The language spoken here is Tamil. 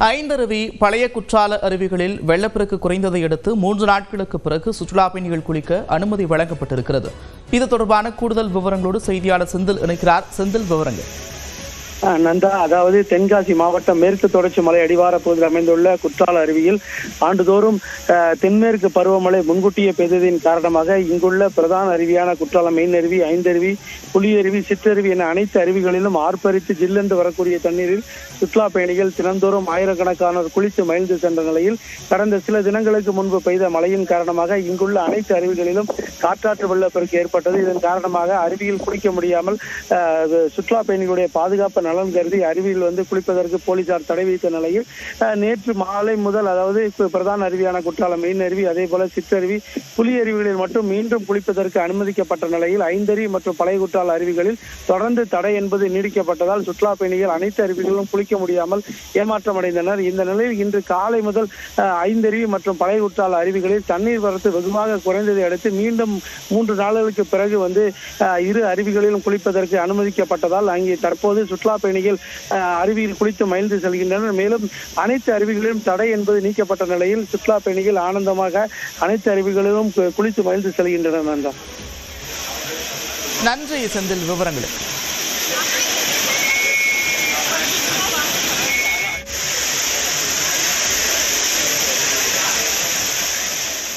ஐந்தருவி பழைய குற்றால அருவிகளில் வெள்ளப்பெருக்கு குறைந்ததை அடுத்து 3 நாட்களுக்கு பிறகு சுற்றுலா பயணிகள் குளிக்க அனுமதி வழங்கப்பட்டிருக்கிறது. இது தொடர்பான கூடுதல் விவரங்களோடு செய்தியாளர் செந்தில் இணைக்கிறார். செந்தில், விவரங்கள். நந்தா, அதாவது தென்காசி மாவட்டம் மேற்கு தொடர்ச்சி மலை அடிவார பகுதியில் அமைந்துள்ள குற்றால அருவியில் ஆண்டுதோறும் தென்மேற்கு பருவமழை முன்கூட்டியே பெய்ததின் காரணமாக இங்குள்ள பிரதான அருவியான குற்றாலம் மெயின் அருவி, ஐந்தருவி, புலியருவி, சிற்றருவி என அனைத்து அருவிகளிலும் ஆர்ப்பரித்து ஜில்லென்று வரக்கூடிய தண்ணீரில் சுற்றுலா பயணிகள் தினந்தோறும் ஆயிரக்கணக்கானோர் குளித்து மகிழ்ந்து சென்ற நிலையில் கடந்த சில தினங்களுக்கு முன்பு பெய்த மழையின் காரணமாக இங்குள்ள அனைத்து அருவிகளிலும் காற்றாற்று வெள்ளப்பெருக்கு ஏற்பட்டது. இதன் காரணமாக அருவியில் குளிக்க முடியாமல் சுற்றுலா பயணிகளுடைய பாதுகாப்பு நலன் கருதி அருவியில் குளிப்பதற்கு போலீசார் தடை வைத்த நிலையில் நேற்று மாலை முதல், அதாவது பிரதான அருவியான குற்றாலம் மெயின் அருவி, அதே போல சிற்றருவி, புலி அருவிகளில் மட்டும் மீண்டும் குளிப்பதற்கு அனுமதிக்கப்பட்ட நிலையில் ஐந்தருவி மற்றும் பழைய குற்றால அருவிகளில் தொடர்ந்து தடை என்பது நீடிக்கப்பட்டதால் சுற்றுலா பயணிகள் அனைத்து அருவிகளிலும் குளிக்க முடியாமல் ஏமாற்றம் அடைந்தனர். இந்த நிலையில் இன்று காலை முதல் ஐந்தருவி மற்றும் பழைய குற்றால அருவிகளில் தண்ணீர் வரத்து வெகுவாக குறைந்ததை அடுத்து மீண்டும் 3 நாட்களுக்கு பிறகு இரு அருவிகளிலும் குளிப்பதற்கு அனுமதிக்கப்பட்டதால் அங்கே தற்போது சுற்றுலா பயணிகள் அருவியில் குளித்து மகிழ்ந்து செல்கின்றனர். மேலும் அனைத்து அருவிகளிலும் தடை என்பது நீக்கப்பட்ட நிலையில் சுற்றுலா பயணிகள் ஆனந்தமாக அனைத்து அருவிகளிலும் குளித்து மகிழ்ந்து செல்கின்றனர். நன்றி செந்தில், விவரங்களுக்கு.